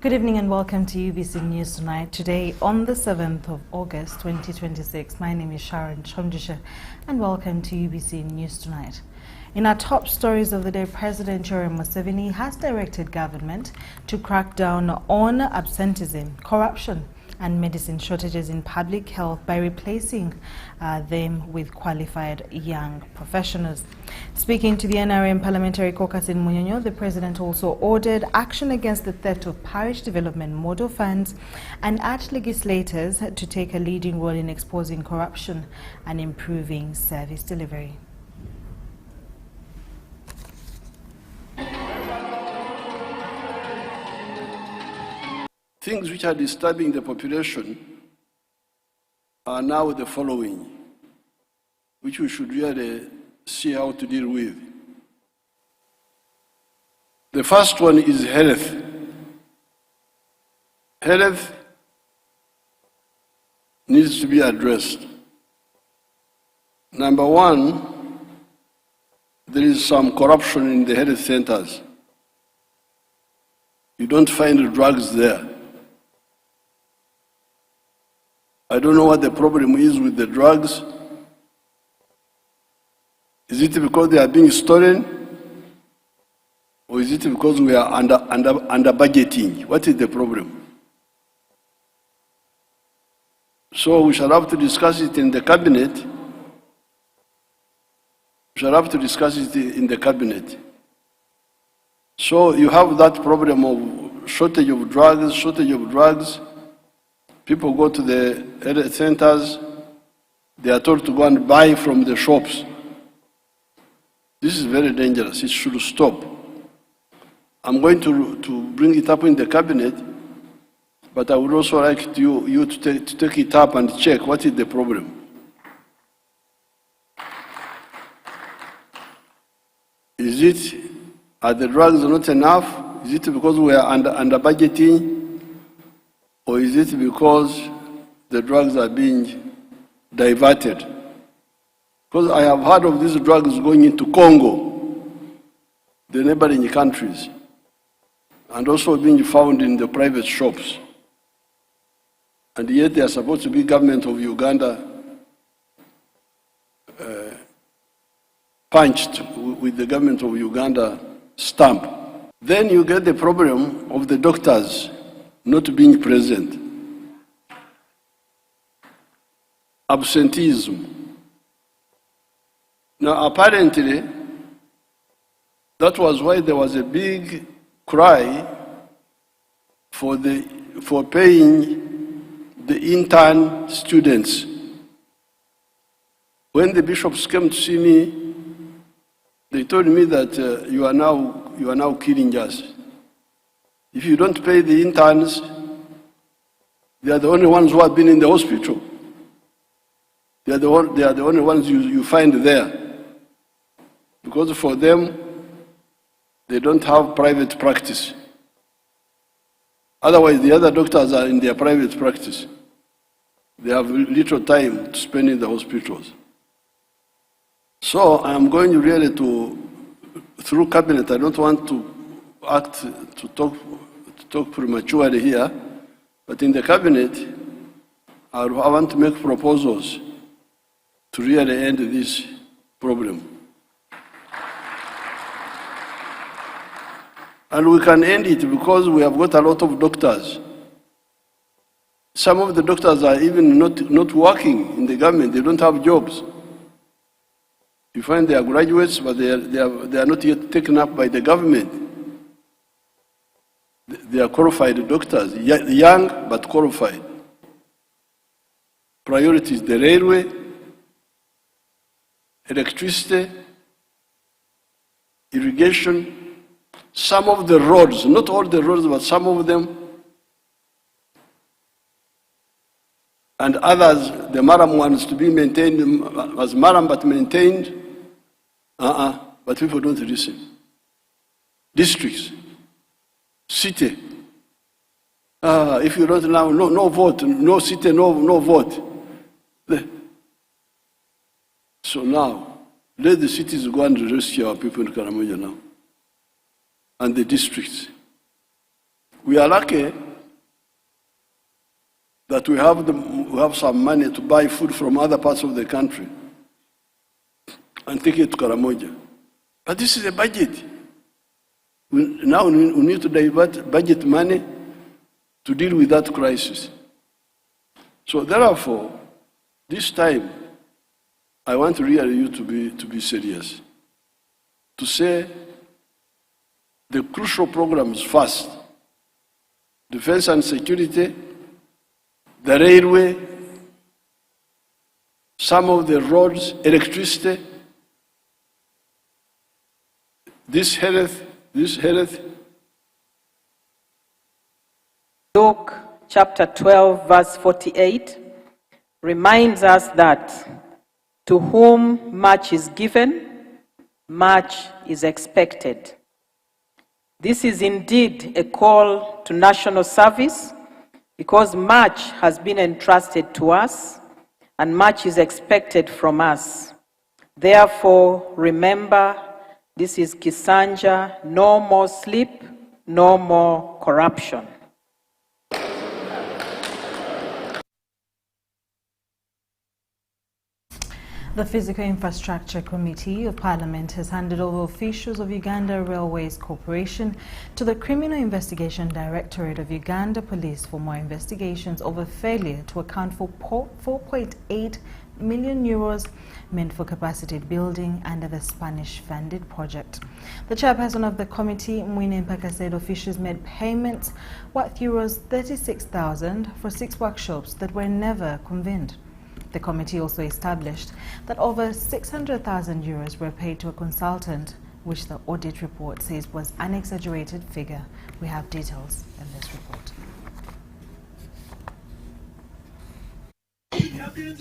Good evening and welcome to UBC News Tonight. Today, on the 7th of August 2026, my name is Sharon Kyomugisha and welcome to UBC News Tonight. In our top stories of the day, President Sharon Kyomugisha has directed government to crack down on absenteeism, corruption and medicine shortages in public health by replacing them with qualified young professionals. Speaking to the NRM Parliamentary Caucus in Munyonyo, the President also ordered action against the theft of parish development model funds and urged legislators to take a leading role in exposing corruption and improving service delivery. Things which are disturbing the population are now the following, which we should really see how to deal with. The first one is health. Health needs to be addressed. Number one, there is some corruption in the health centers. You don't find drugs there. I don't know what the problem is with the drugs. Is it because they are being stolen? Or is it because we are under budgeting? What is the problem? So we shall have to discuss it in the cabinet. We shall have to discuss it in the cabinet. So you have that problem of shortage of drugs. People go to the health centers, they are told to go and buy from the shops. This is very dangerous. It should stop. I'm going to bring it up in the cabinet, but I would also like you to take it up and check what is the problem. Are the drugs not enough? Is it because we are under budgeting? Or is it because the drugs are being diverted? Because I have heard of these drugs going into Congo, the neighboring countries, and also being found in the private shops. And yet they are supposed to be government of Uganda punched with the government of Uganda stamp. Then you get the problem of the doctors not being present. Absenteeism. Now apparently, that was why there was a big cry for paying the intern students. When the bishops came to see me, they told me that you are now killing us. If you don't pay the interns, they are the only ones who have been in the hospital. They are the only ones you find there. Because for them, they don't have private practice. Otherwise, the other doctors are in their private practice. They have little time to spend in the hospitals. So I'm going really through cabinet, I don't want to talk prematurely here, but in the cabinet, I want to make proposals to really end this problem. And we can end it because we have got a lot of doctors. Some of the doctors are even not working in the government, they don't have jobs. You find they are graduates, but they are not yet taken up by the government. They are qualified doctors, young but qualified. Priority is the railway, electricity, irrigation, some of the roads, not all the roads, but some of them, and others, the Maram ones to be maintained as Maram but maintained, but people don't listen. Districts, city, if you don't now, no vote, no city, no vote. So now, let the cities go and rescue our people in Karamoja now, and the districts. We are lucky that we have some money to buy food from other parts of the country and take it to Karamoja. But this is a budget. Now we need to divert budget money to deal with that crisis. So therefore, this time, I want really you to be serious. To say the crucial programs first, defense and security, the railway, some of the roads, electricity, this health. Luke chapter 12, verse 48 reminds us that to whom much is given, much is expected. This is indeed a call to national service because much has been entrusted to us and much is expected from us. Therefore, remember, this is Kisanja, no more sleep, no more corruption. The Physical Infrastructure Committee of Parliament has handed over officials of Uganda Railways Corporation to the Criminal Investigation Directorate of Uganda Police for more investigations over failure to account for 4.8 million euros meant for capacity building under the Spanish-funded project. The chairperson of the committee, Mwine Mpaka, said officials made payments worth euros 36,000 for 6 workshops that were never convened. The committee also established that over 600,000 euros were paid to a consultant, which the audit report says was an exaggerated figure. We have details in this report.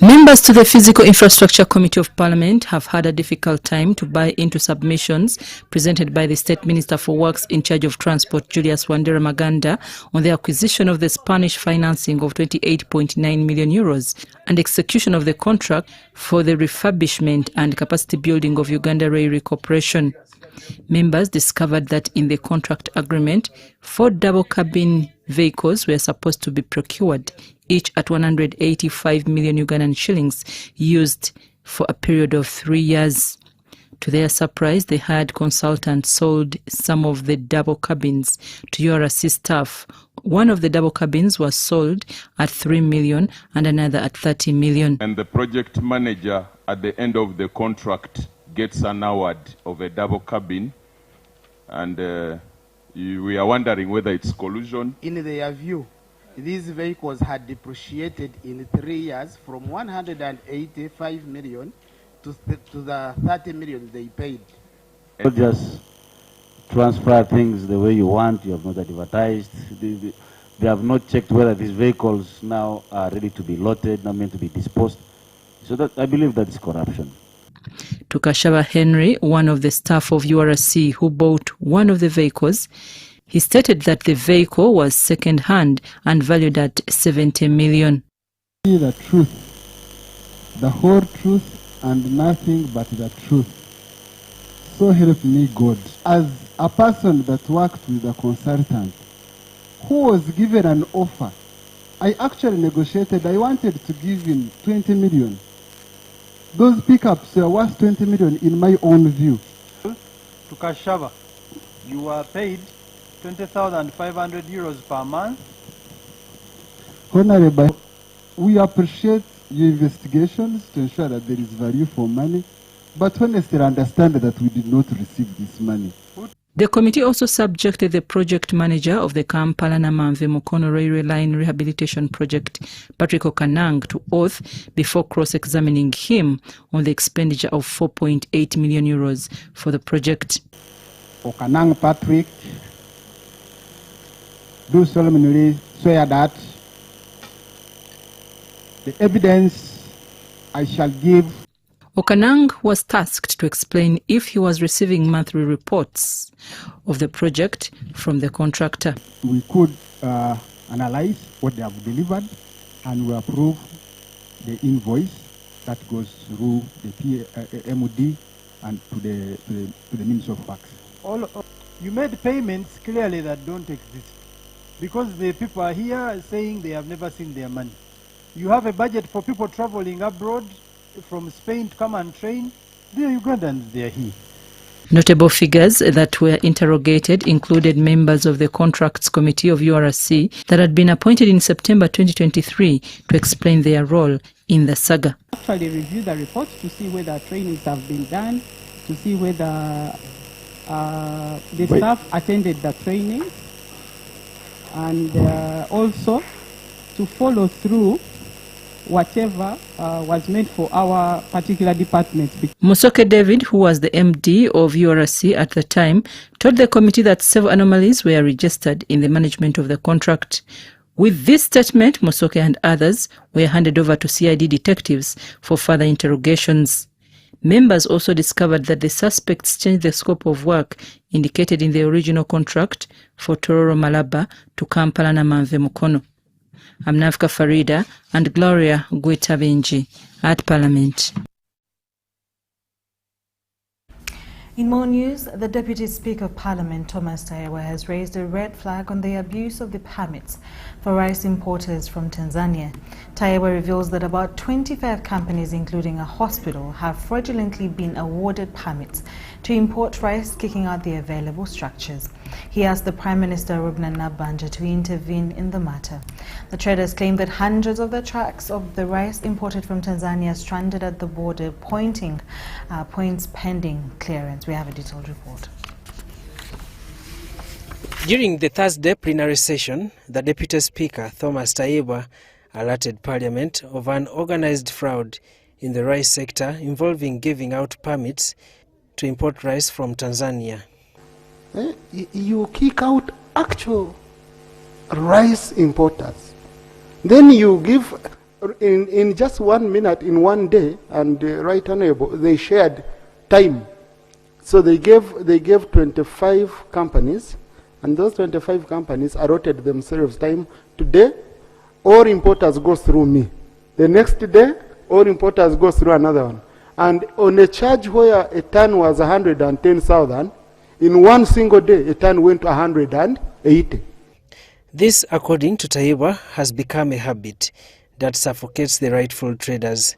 Members to the Physical Infrastructure Committee of Parliament have had a difficult time to buy into submissions presented by the State Minister for Works in charge of Transport, Julius Wandera Maganda, on the acquisition of the Spanish financing of 28.9 million euros and execution of the contract for the refurbishment and capacity building of Uganda Railway Corporation. Members discovered that in the contract agreement, 4 double-cabin vehicles were supposed to be procured, each at 185 million Ugandan shillings, used for a period of 3 years. To their surprise, the hired consultant sold some of the double cabins to URC staff. One of the double cabins was sold at 3 million and another at 30 million. And the project manager at the end of the contract gets an award of a double cabin, and we are wondering whether it's collusion. In their view, these vehicles had depreciated in 3 years from 185 million to the 30 million they paid. Not just transfer things the way you want. You have not advertised. They have not checked whether these vehicles now are ready to be loaded, not meant to be disposed. So that, I believe that is corruption. To Kashaba Henry, one of the staff of URC who bought one of the vehicles, he stated that the vehicle was second-hand and valued at 70 million. The truth, the whole truth, and nothing but the truth. So help me God. As a person that worked with a consultant who was given an offer, I actually negotiated. I wanted to give him 20 million. Those pickups were worth 20 million in my own view. To Kashaba, you were paid 20,500 euros per month. Honorable, we appreciate your investigations to ensure that there is value for money, but honestly understand that we did not receive this money. The committee also subjected the project manager of the Kampala-Namamve-Mukono Railway Line Rehabilitation Project, Patrick Okanang, to oath before cross-examining him on the expenditure of 4.8 million euros for the project. Okanang Patrick, do solemnly swear that the evidence I shall give. Okanang was tasked to explain if he was receiving monthly reports of the project from the contractor. We could analyze what they have delivered and we approve the invoice that goes through the MOD and to the Ministry of Works. You made payments clearly that don't exist. because the people are here saying they have never seen their money. You have a budget for people traveling abroad from Spain to come and train. They are Ugandans, they are here. Notable figures that were interrogated included members of the Contracts Committee of URC that had been appointed in September 2023 to explain their role in the saga. Actually review the report to see whether trainings have been done, to see whether the staff attended the training, and also to follow through whatever was meant for our particular department. Musoke David, who was the MD of URC at the time, told the committee that several anomalies were registered in the management of the contract. With this statement, Musoke and others were handed over to CID detectives for further interrogations. Members also discovered that the suspects changed the scope of work indicated in the original contract for Tororo Malaba to Kampala na Manve Mukono. I'm Navka Farida and Gloria Gwetabenji at Parliament. In more news, the Deputy Speaker of Parliament, Thomas Taiyewa, has raised a red flag on the abuse of the permits for rice importers from Tanzania. Taiyewa reveals that about 25 companies, including a hospital, have fraudulently been awarded permits to import rice, kicking out the available structures. He asked the Prime Minister, Robinah Nabbanja, to intervene in the matter. The traders claim that hundreds of the trucks of the rice imported from Tanzania stranded at the border, points pending clearance. We have a detailed report. During the Thursday plenary session, the Deputy Speaker, Thomas Taiyewa, alerted Parliament of an organized fraud in the rice sector involving giving out permits to import rice from Tanzania. You kick out actual rice importers. Then you give, in just 1 minute, in 1 day, and Right Honorable, they shared time. So they gave 25 companies, and those 25 companies allotted themselves time. Today, all importers go through me. The next day, all importers go through another one. And on a charge where a ton was 110,000, in one single day, a ton went to 180. This, according to Taiyewa, has become a habit that suffocates the rightful traders.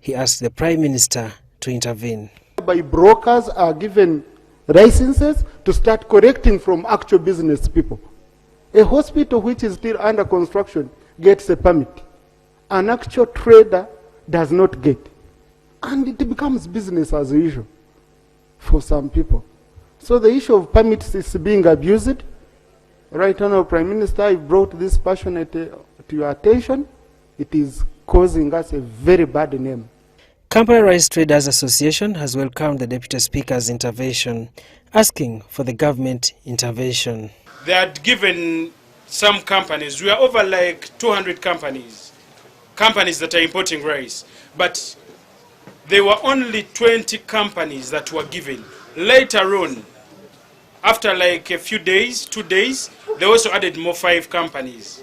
He asked the Prime Minister to intervene. By brokers are given licenses to start collecting from actual business people. A hospital which is still under construction gets a permit. An actual trader does not get. And it becomes business as usual for some people. So the issue of permits is being abused. Right Honourable Prime Minister, I brought this passionate to your attention. It is causing us a very bad name. Kampala Rice Traders Association has welcomed the Deputy Speaker's intervention, asking for the government intervention. They had given some companies, we are over like 200 companies that are importing rice, but there were only 20 companies that were given. Later on, after like a few days, 2 days, they also added more 5 companies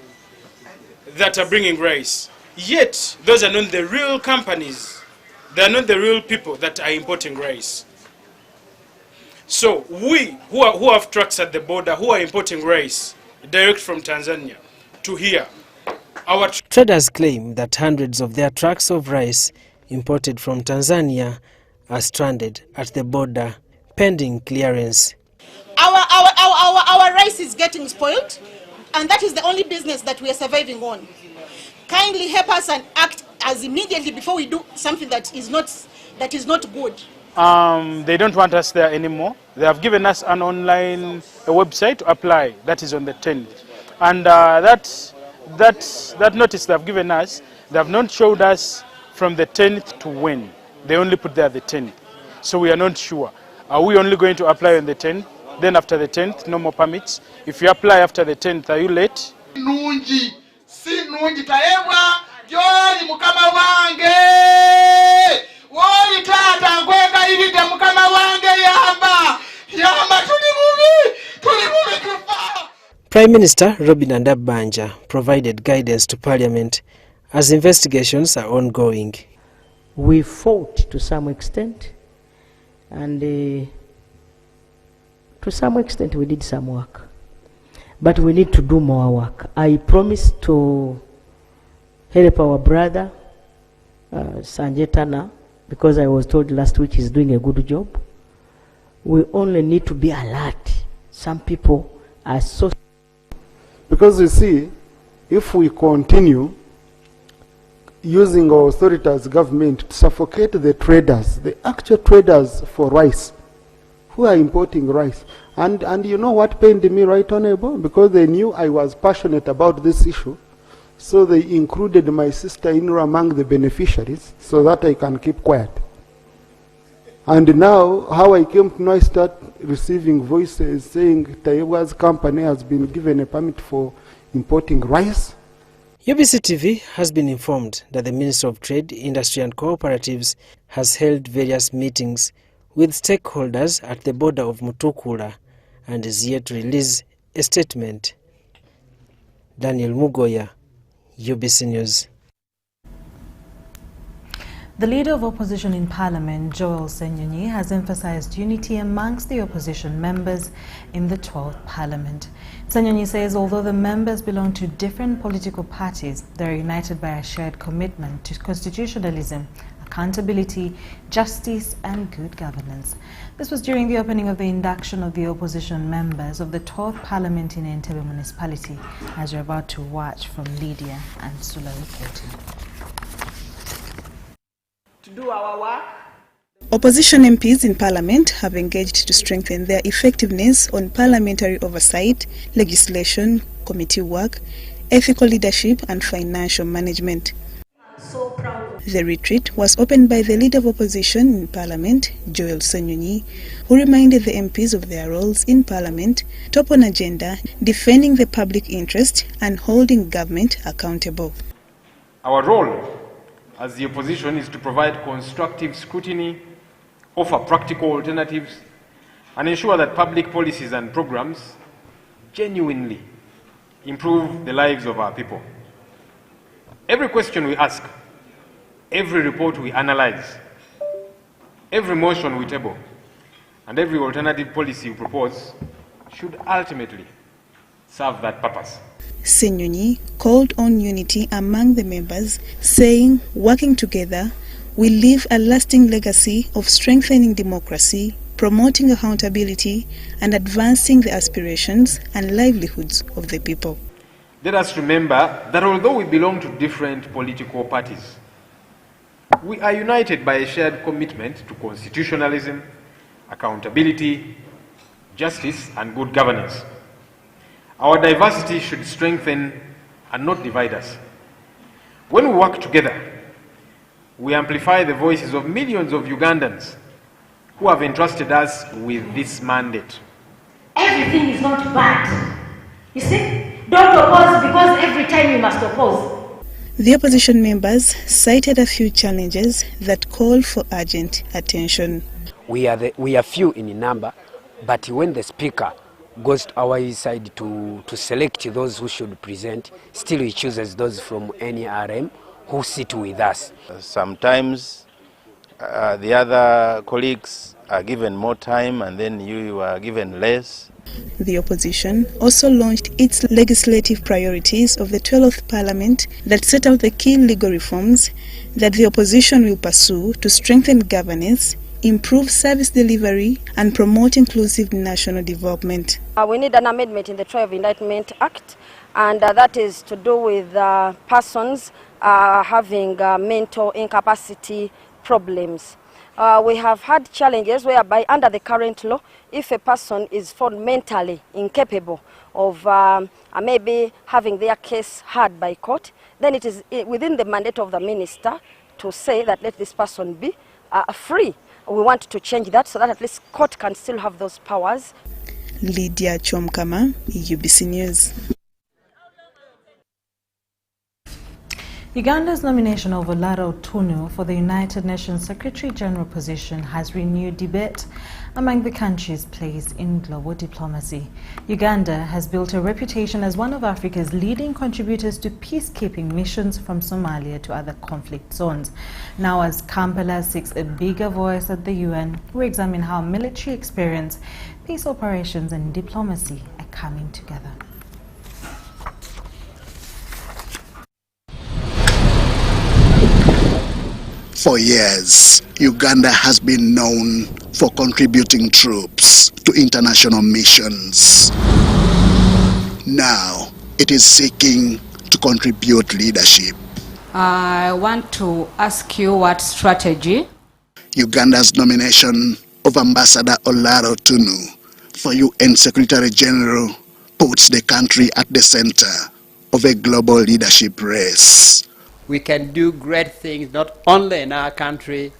that are bringing rice. Yet, those are not the real companies. They are not the real people that are importing rice. So we, who have trucks at the border, who are importing rice direct from Tanzania to here, our traders claim that hundreds of their trucks of rice imported from Tanzania are stranded at the border, pending clearance. Our rice is getting spoiled, and that is the only business that we are surviving on. Kindly help us and act as immediately before we do something that is not good. They don't want us there anymore. They have given us an online website to apply. That is on the 10th, and that notice they have given us, they have not showed us from the 10th to when. They only put there the 10th, so we are not sure. Are we only going to apply on the 10th? Then after the 10th, no more permits. If you apply after the 10th, are you late? Nunji, si nunji Taiyewa, joli mukama wange. Woli tata ngweka hivi te mukama wange yamba. Yamba tulimuvi kufa. Prime Minister Robinah Nabbanja provided guidance to Parliament as investigations are ongoing. We fought to some extent, and to some extent we did some work. but we need to do more work. I promise to help our brother, Sanjay Tana, because I was told last week he's doing a good job. We only need to be alert. Some people are so... Because you see, if we continue using our authority as government to suffocate the traders, the actual traders for rice, who are importing rice. And you know what pained me, right, Honorable? Because they knew I was passionate about this issue, so they included my sister-in-law among the beneficiaries so that I can keep quiet. And now, how I came to know, I start receiving voices saying Taiwa's company has been given a permit for importing rice. UBC TV has been informed that the Minister of Trade, Industry and Cooperatives has held various meetings with stakeholders at the border of Mutukula and is yet to release a statement. Daniel Mugoya, UBC News. The leader of opposition in Parliament, Joel Senyonyi, has emphasized unity amongst the opposition members in the 12th Parliament. Senyonyi says although the members belong to different political parties, they are united by a shared commitment to constitutionalism, accountability, justice and good governance. This was during the opening of the induction of the opposition members of the 12th Parliament in Entebbe Municipality, as you're about to watch from Lydia and Sula reporting. To do our work. Opposition MPs in Parliament have engaged to strengthen their effectiveness on parliamentary oversight, legislation, committee work, ethical leadership and financial management. So proud. The retreat was opened by the leader of opposition in Parliament, Joel Senyonyi, who reminded the MPs of their roles in Parliament, top on agenda, defending the public interest and holding government accountable. Our role as the opposition is to provide constructive scrutiny, offer practical alternatives, and ensure that public policies and programs genuinely improve the lives of our people. Every question we ask, every report we analyze, every motion we table, and every alternative policy we propose should ultimately serve that purpose. Senyonyi called on unity among the members, saying, working together, we leave a lasting legacy of strengthening democracy, promoting accountability, and advancing the aspirations and livelihoods of the people. Let us remember that although we belong to different political parties, we are united by a shared commitment to constitutionalism, accountability, justice, and good governance. Our diversity should strengthen and not divide us. When we work together, we amplify the voices of millions of Ugandans who have entrusted us with this mandate. Everything is not bad. You see? Don't oppose because every time you must oppose. The opposition members cited a few challenges that call for urgent attention. We are few in number, but when the speaker goes to our side to select those who should present, still he chooses those from NRM who sit with us. Sometimes the other colleagues are given more time and then you are given less. The opposition also launched its legislative priorities of the 12th Parliament that set out the key legal reforms that the opposition will pursue to strengthen governance, improve service delivery and promote inclusive national development. We need an amendment in the Trial of Indictment Act, and that is to do with persons having mental incapacity problems. We have had challenges whereby under the current law, if a person is found mentally incapable of maybe having their case heard by court, then it is within the mandate of the minister to say that let this person be free. We want to change that so that at least court can still have those powers. Lydia Chomkama, UBC News. Uganda's nomination of Olara Otunu for the United Nations Secretary General position has renewed debate among the country's place in global diplomacy. Uganda has built a reputation as one of Africa's leading contributors to peacekeeping missions from Somalia to other conflict zones. Now, as Kampala seeks a bigger voice at the UN, we examine how military experience, peace operations and diplomacy are coming together. For years, Uganda has been known for contributing troops to international missions. Now, it is seeking to contribute leadership. I want to ask you what strategy? Uganda's nomination of Ambassador Olaro Tunu for UN Secretary General puts the country at the center of a global leadership race. We can do great things not only in our country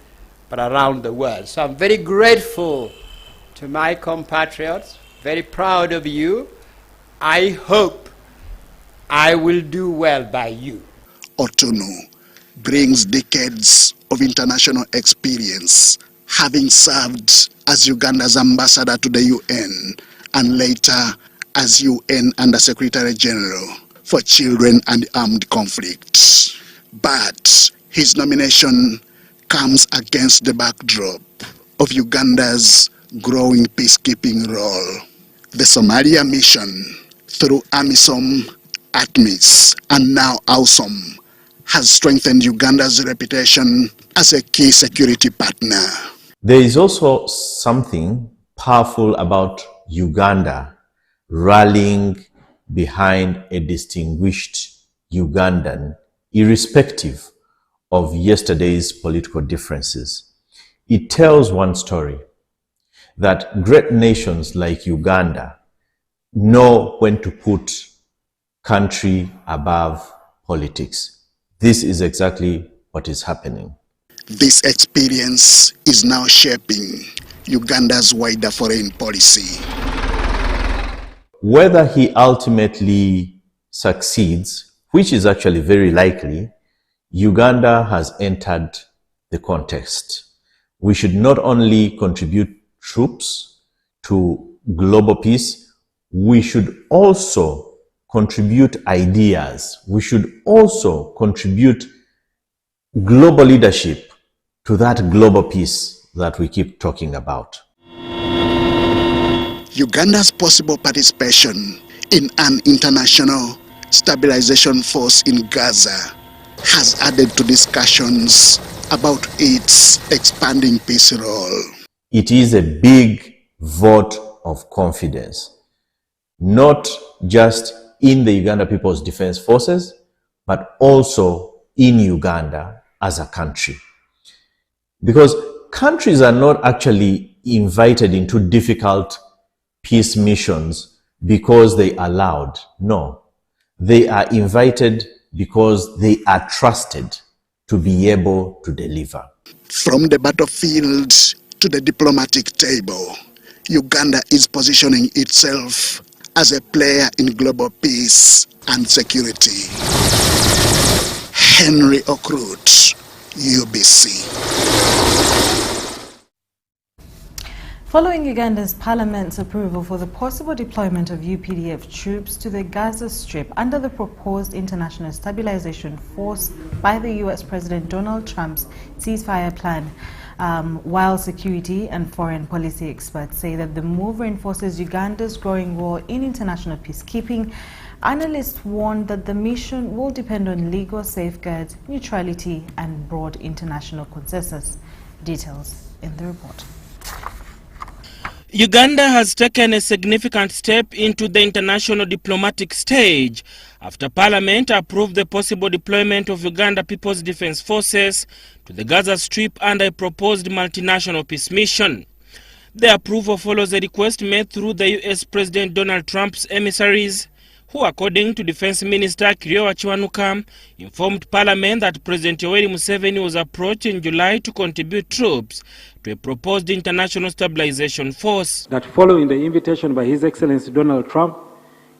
but around the world. So I'm very grateful to my compatriots, very proud of you. I hope I will do well by you. Otunu brings decades of international experience, having served as Uganda's ambassador to the UN and later as UN Under-Secretary General for Children and Armed Conflicts. But his nomination comes against the backdrop of Uganda's growing peacekeeping role. The Somalia mission, through AMISOM, ATMIS, and now AWSOM, has strengthened Uganda's reputation as a key security partner. There is also something powerful about Uganda rallying behind a distinguished Ugandan, irrespective of yesterday's political differences. It tells one story, that great nations like Uganda know when to put country above politics. This is exactly what is happening. This experience is now shaping Uganda's wider foreign policy. Whether he ultimately succeeds, which is actually very likely, Uganda has entered the context. We should not only contribute troops to global peace, we should also contribute ideas. We should also contribute global leadership to that global peace that we keep talking about. Uganda's possible participation in an international stabilization force in Gaza has added to discussions about its expanding peace role. It is a big vote of confidence, not just in the Uganda People's Defense Forces, but also in Uganda as a country. Because countries are not actually invited into difficult peace missions because they are allowed. No, they are invited because they are trusted to be able to deliver. From the battlefield to the diplomatic table, Uganda is positioning itself as a player in global peace and security. Henry Okrut, UBC. Following Uganda's parliament's approval for the possible deployment of UPDF troops to the Gaza Strip under the proposed International Stabilization Force by the US President Donald Trump's ceasefire plan, while security and foreign policy experts say that the move reinforces Uganda's growing role in international peacekeeping, analysts warn that the mission will depend on legal safeguards, neutrality, and broad international consensus. Details in the report. Uganda has taken a significant step into the international diplomatic stage after Parliament approved the possible deployment of Uganda People's Defense Forces to the Gaza Strip under a proposed multinational peace mission. The approval follows a request made through the US President Donald Trump's emissaries, who, according to Defense Minister Kiryowa Kiwanuka, informed Parliament that President Yoweri Museveni was approached in July to contribute troops to a proposed international stabilization force. That following the invitation by His Excellency Donald Trump,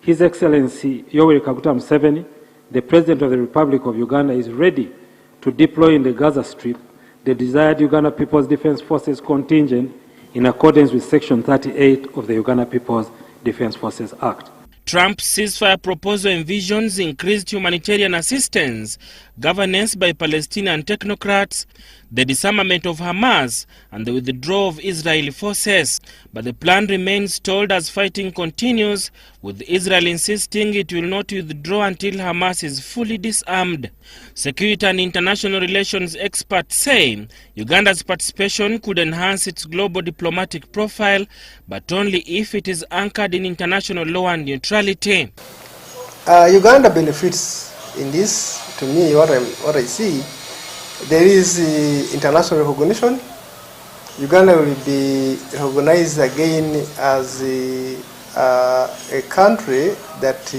His Excellency Yoweri Kaguta Museveni, the President of the Republic of Uganda, is ready to deploy in the Gaza Strip the desired Uganda People's Defense Forces contingent in accordance with Section 38 of the Uganda People's Defense Forces Act. Trump's ceasefire proposal envisions increased humanitarian assistance, governance by Palestinian technocrats, the disarmament of Hamas, and the withdrawal of Israeli forces. But the plan remains stalled as fighting continues, with Israel insisting it will not withdraw until Hamas is fully disarmed. Security and international relations experts say Uganda's participation could enhance its global diplomatic profile, but only if it is anchored in international law and neutrality. Uganda benefits in this. To me, what I see, there is international recognition. Uganda will be recognized again as a country that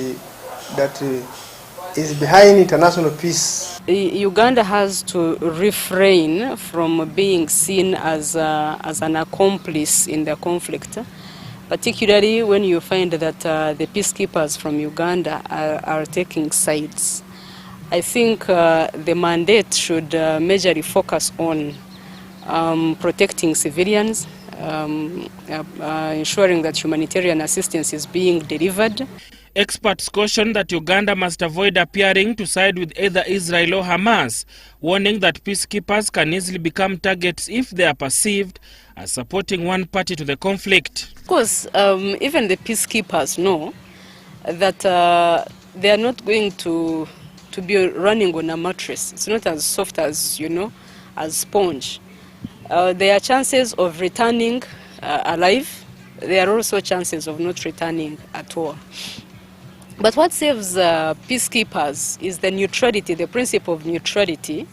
is behind international peace. Uganda has to refrain from being seen as an accomplice in the conflict, particularly when you find that the peacekeepers from Uganda are taking sides. I think the mandate should majorly focus on protecting civilians, ensuring that humanitarian assistance is being delivered. Experts caution that Uganda must avoid appearing to side with either Israel or Hamas, warning that peacekeepers can easily become targets if they are perceived as supporting one party to the conflict. Of course, even the peacekeepers know that they are not going to be running on a mattress. It's not as soft as, as sponge. There are chances of returning alive. There are also chances of not returning at all. But what saves peacekeepers is the neutrality, the principle of neutrality,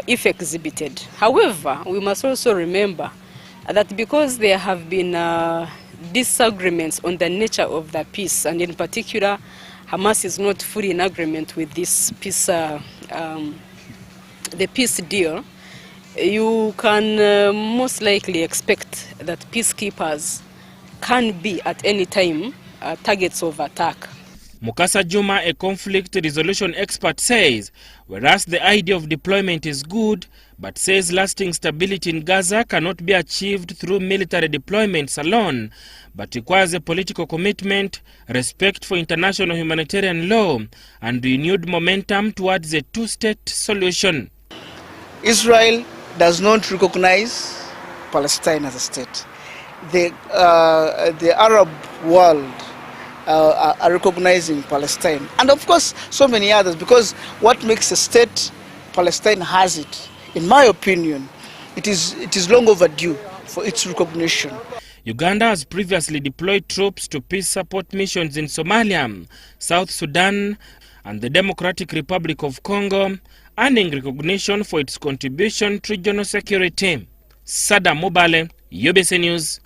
if exhibited. However, we must also remember that because there have been disagreements on the nature of the peace, and in particular, Hamas is not fully in agreement with this peace, the peace deal, you can most likely expect that peacekeepers can be at any time targets of attack. Mukasa Juma, a conflict resolution expert, says whereas the idea of deployment is good, but says lasting stability in Gaza cannot be achieved through military deployments alone, but requires a political commitment, respect for international humanitarian law, and renewed momentum towards a two-state solution. Israel does not recognize Palestine as a state. The Arab world are recognizing Palestine, and of course so many others, because what makes a state, Palestine has it. In my opinion, it is long overdue for its recognition. Uganda has previously deployed troops to peace support missions in Somalia, South Sudan, and the Democratic Republic of Congo, earning recognition for its contribution to regional security. Sada Mubale, UBC News,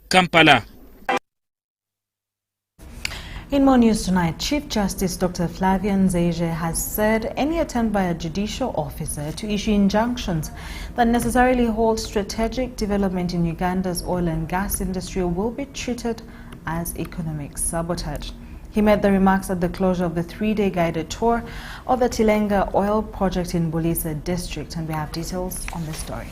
Kampala. In more news tonight, Chief Justice Dr. Flavian Nzeije has said any attempt by a judicial officer to issue injunctions that necessarily hold strategic development in Uganda's oil and gas industry will be treated as economic sabotage. He made the remarks at the closure of the 3-day guided tour of the Tilenga oil project in Bulisa district, and we have details on this story.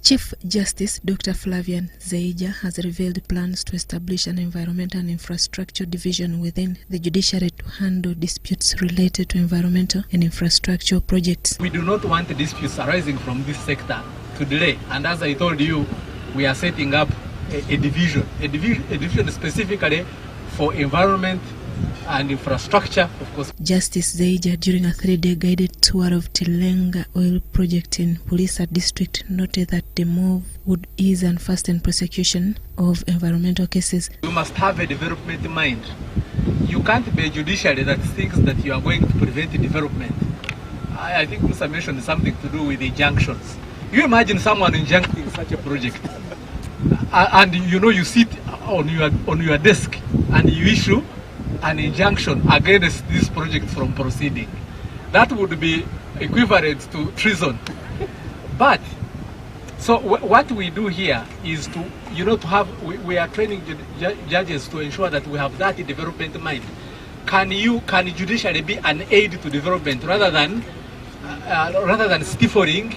Chief Justice Dr. Flavian Nzeije has revealed plans to establish an environmental and infrastructure division within the judiciary to handle disputes related to environmental and infrastructure projects. We do not want disputes arising from this sector to delay, and as I told you, we are setting up a division specifically for environment and infrastructure, of course. Justice Nzeije, during a 3-day guided tour of Tilenga oil project in Bulisa district, noted that the move would ease and fasten prosecution of environmental cases. You must have a development mind. You can't be a judiciary that thinks that you are going to prevent development. I think Musa mentioned something to do with injunctions. You imagine someone injuncting such a project, and you sit on your desk and you issue an injunction against this project from proceeding. That would be equivalent to treason. But so what we do here is we are training judges to ensure that we have that development mind. Can judiciary be an aid to development rather than stifling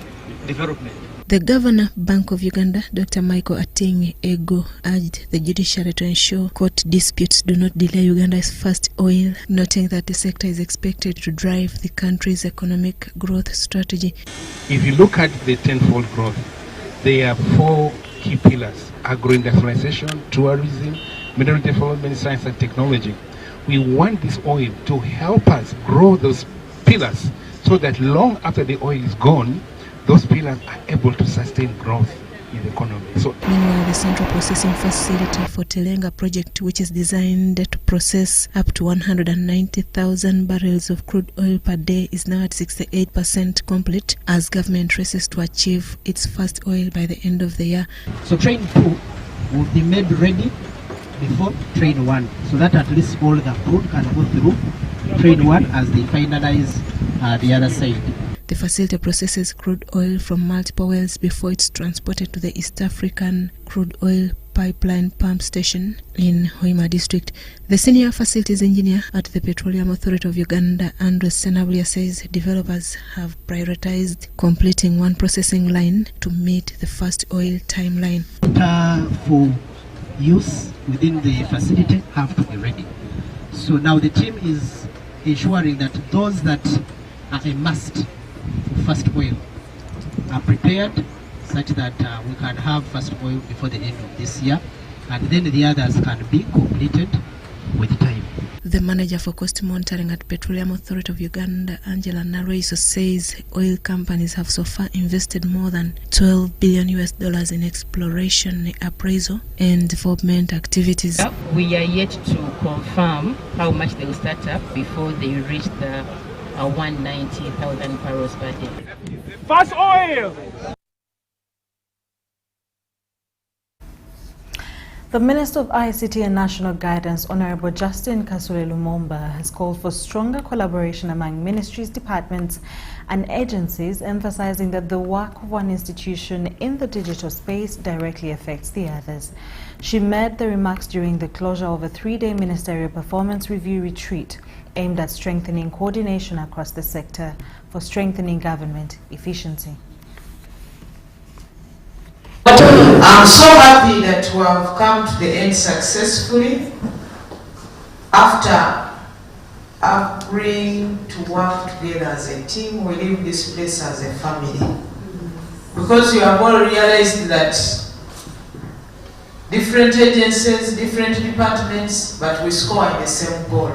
development? The Governor, Bank of Uganda, Dr. Michael Ating Ego, urged the judiciary to ensure court disputes do not delay Uganda's first oil, noting that the sector is expected to drive the country's economic growth strategy. If you look at the tenfold growth, there are 4 key pillars: agro-industrialization, tourism, mineral development, science and technology. We want this oil to help us grow those pillars so that long after the oil is gone, those pillars are able to sustain growth in the economy. So, meanwhile, the Central Processing Facility for Telenga project, which is designed to process up to 190,000 barrels of crude oil per day, is now at 68% complete as government races to achieve its first oil by the end of the year. So train 2 will be made ready before train 1, so that at least all the crude can go through train 1 as they finalize the other side. The facility processes crude oil from multiple wells before it's transported to the East African Crude Oil Pipeline Pump Station in Hoima District. The senior facilities engineer at the Petroleum Authority of Uganda, Andres Senablia, says developers have prioritized completing 1 processing line to meet the first oil timeline. For use within the facility have to be ready. So now the team is ensuring that those that are a must first oil are prepared such that we can have first oil before the end of this year, and then the others can be completed with time. The manager for cost monitoring at Petroleum Authority of Uganda, Angela Nareiso, says oil companies have so far invested more than $12 billion in exploration, appraisal and development activities. We are yet to confirm how much they will start up before they reach the 190,000 barrels per day. Fast oil! The Minister of ICT and National Guidance, Honorable Justin Kasule Lumumba, has called for stronger collaboration among ministries, departments and agencies, emphasizing that the work of one institution in the digital space directly affects the others. She made the remarks during the closure of a 3-day ministerial performance review retreat aimed at strengthening coordination across the sector for strengthening government efficiency. I'm so happy that we have come to the end successfully after agreeing to work together as a team. We leave this place as a family, because you have all realized that different agencies, different departments, but we score in the same goal.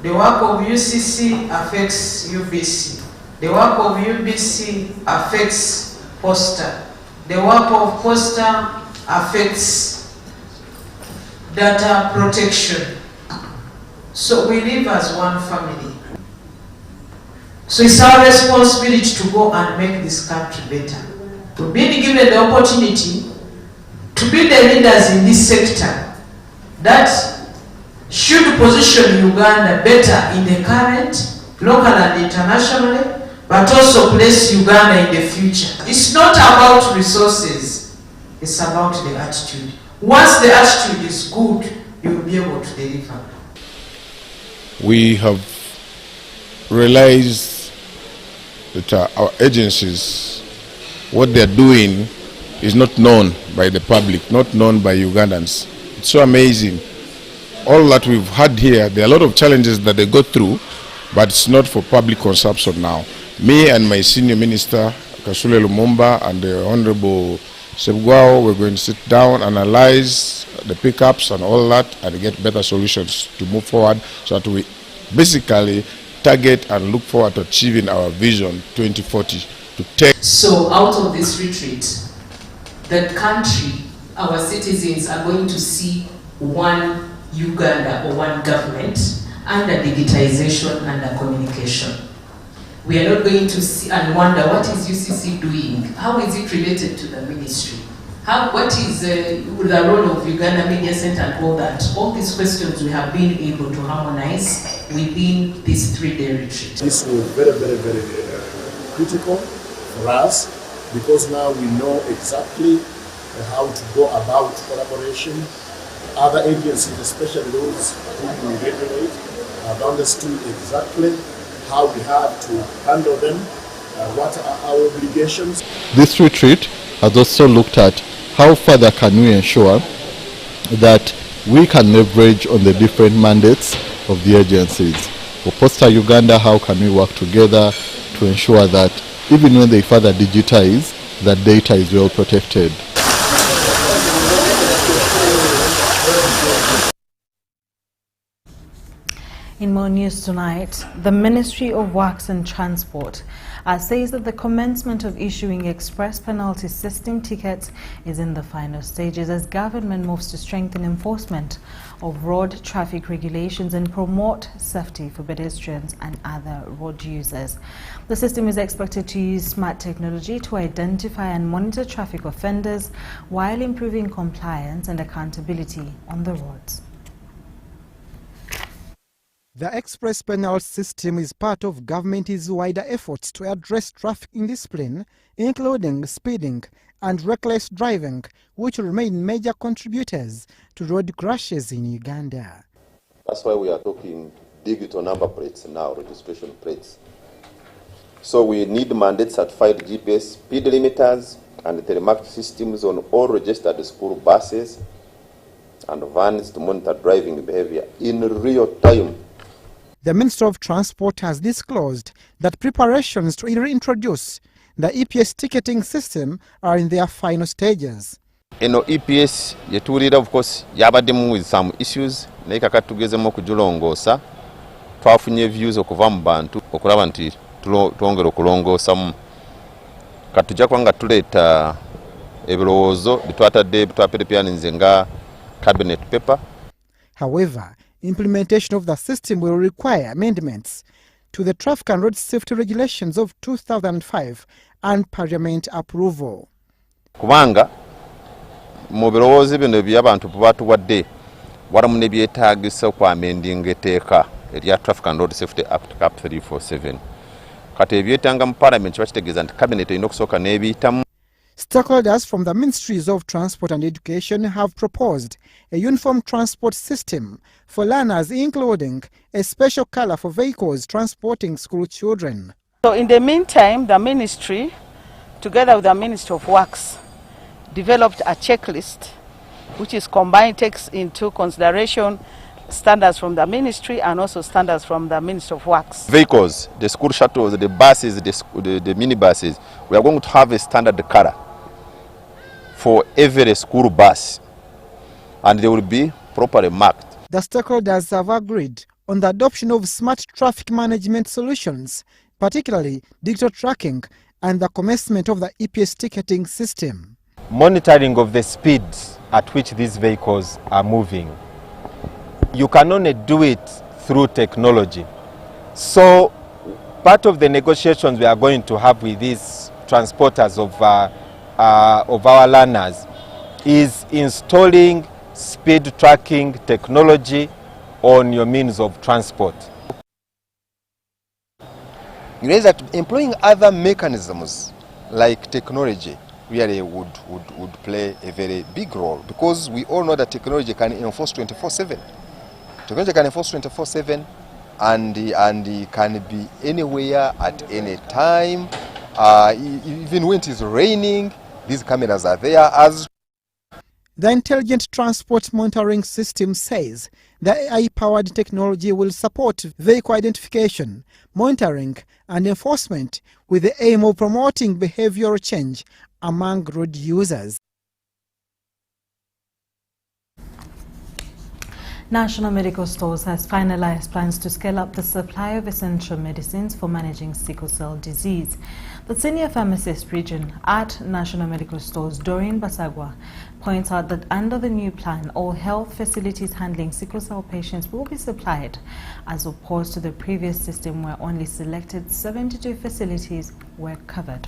The work of UCC affects UBC. The work of UBC affects Posta. The work of Posta affects data protection. So we live as one family. So it's our responsibility to go and make this country better. We've been given the opportunity to be the leaders in this sector that should position Uganda better in the current, local and internationally, but also place Uganda in the future. It's not about resources, it's about the attitude. Once the attitude is good, you will be able to deliver. We have realized that our agencies, what they're doing is not known by the public, not known by Ugandans. It's so amazing. All that we've had here, there are a lot of challenges that they go through, but it's not for public consumption now. Me and my senior minister, Kasule Lumumba, and the Honorable Sebgwao, we're going to sit down, analyze the pickups and all that, and get better solutions to move forward so that we basically target and look forward to achieving our vision 2040 to take. So out of this retreat, the country, our citizens are going to see one Uganda or one government under digitization, under communication. We are not going to see and wonder what is UCC doing, how is it related to the ministry, what is the role of Uganda Media Center and all that. All these questions we have been able to harmonize within this 3-day retreat. This was very critical for us, because now we know exactly how to go about collaboration. Other agencies, especially those who we regulate, have understood exactly how we have to handle them what are our obligations. This retreat has also looked at how further can we ensure that we can leverage on the different mandates of the agencies. For Posta Uganda, how can we work together to ensure that even when they further digitize, that data is well protected. In more news tonight, the Ministry of Works and Transport says that the commencement of issuing express penalty system tickets is in the final stages as government moves to strengthen enforcement of road traffic regulations and promote safety for pedestrians and other road users. The system is expected to use smart technology to identify and monitor traffic offenders while improving compliance and accountability on the roads. The express penalty system is part of government's wider efforts to address traffic indiscipline, including speeding and reckless driving, which remain major contributors to road crashes in Uganda. That's why we are talking digital number plates now, registration plates. So we need mandate certified GPS speed limiters and telemark systems on all registered school buses and vans to monitor driving behavior in real time. The Minister of Transport has disclosed that preparations to reintroduce the EPS ticketing system are in their final stages. EPS yetulira of course yabaddemu with some issues naye kakati tugezemu okugulongoosa twafunye views okuva mu bantu okulaba nti twongera okulongoosamu kati tujja kuba nga tuleeta ebirowoozo bitwapere pyaninze nga cabinet paper. However, implementation of the system will require amendments to the Traffic and Road Safety Regulations of 2005 and Parliament approval. Kubanga mu birowoozo bino by'abantu batuwadde walamu ne byetaagisa okwamendinga etteeka erya Traffic and Road Safety Act Cap 347. Kati ebyetanga mu Parliament kiba kitegeeza nti Cabinet erina okusooka n'ebiyitamu. Stakeholders from the Ministries of Transport and Education have proposed a uniform transport system for learners, including a special color for vehicles transporting school children. So in the meantime, the ministry, together with the Ministry of Works, developed a checklist which is combined, takes into consideration standards from the ministry and also standards from the Ministry of Works. Vehicles, the school shuttles, the buses, the minibuses, we are going to have a standard color for every school bus and they will be properly marked. The stakeholders have agreed on the adoption of smart traffic management solutions, particularly digital tracking and the commencement of the EPS ticketing system. Monitoring of the speeds at which these vehicles are moving. You can only do it through technology. So part of the negotiations we are going to have with these transporters of our learners is installing speed tracking technology on your means of transport. You realize that employing other mechanisms like technology really would play a very big role, because we all know that technology can enforce 24/7. Technology can enforce 24/7 and can be anywhere at any time. Even when it is raining, these cameras are there. As the Intelligent Transport Monitoring System says the AI-powered technology will support vehicle identification, monitoring and enforcement with the aim of promoting behavioral change among road users. National Medical Stores has finalized plans to scale up the supply of essential medicines for managing sickle cell disease. The senior pharmacist region at National Medical Stores, Doreen Basagwa, points out that under the new plan, all health facilities handling sickle cell patients will be supplied, as opposed to the previous system where only selected 72 facilities were covered.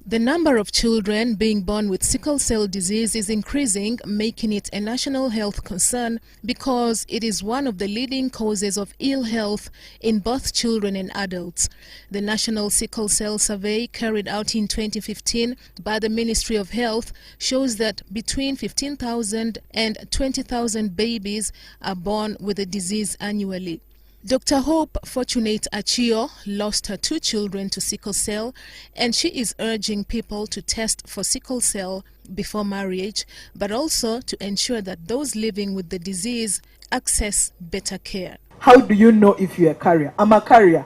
The number of children being born with sickle cell disease is increasing, making it a national health concern because it is one of the leading causes of ill health in both children and adults. The National Sickle Cell Survey carried out in 2015 by the Ministry of Health shows that between 15,000 and 20,000 babies are born with the disease annually. Dr. Hope Fortunate Achio lost her 2 children to sickle cell, and she is urging people to test for sickle cell before marriage, but also to ensure that those living with the disease access better care. How do you know if you're a carrier? I'm a carrier.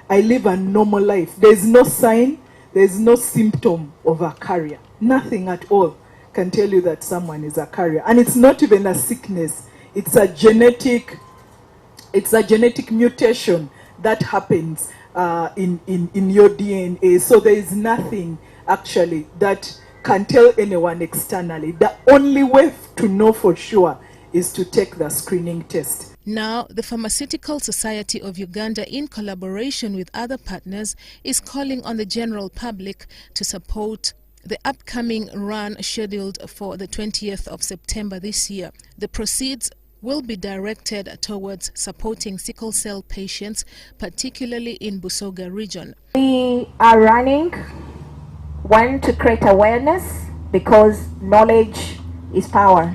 I live a normal life. There's no sign, there's no symptom of a carrier. Nothing at all can tell you that someone is a carrier. And it's not even a sickness. It's a genetic mutation that happens in your DNA. So there is nothing actually that can tell anyone externally. The only way to know for sure is to take the screening test. Now, the Pharmaceutical Society of Uganda, in collaboration with other partners, is calling on the general public to support the upcoming run scheduled for the 20th of September this year. The proceeds will be directed towards supporting sickle cell patients, particularly in Busoga region. We are running, one, to create awareness, because knowledge is power.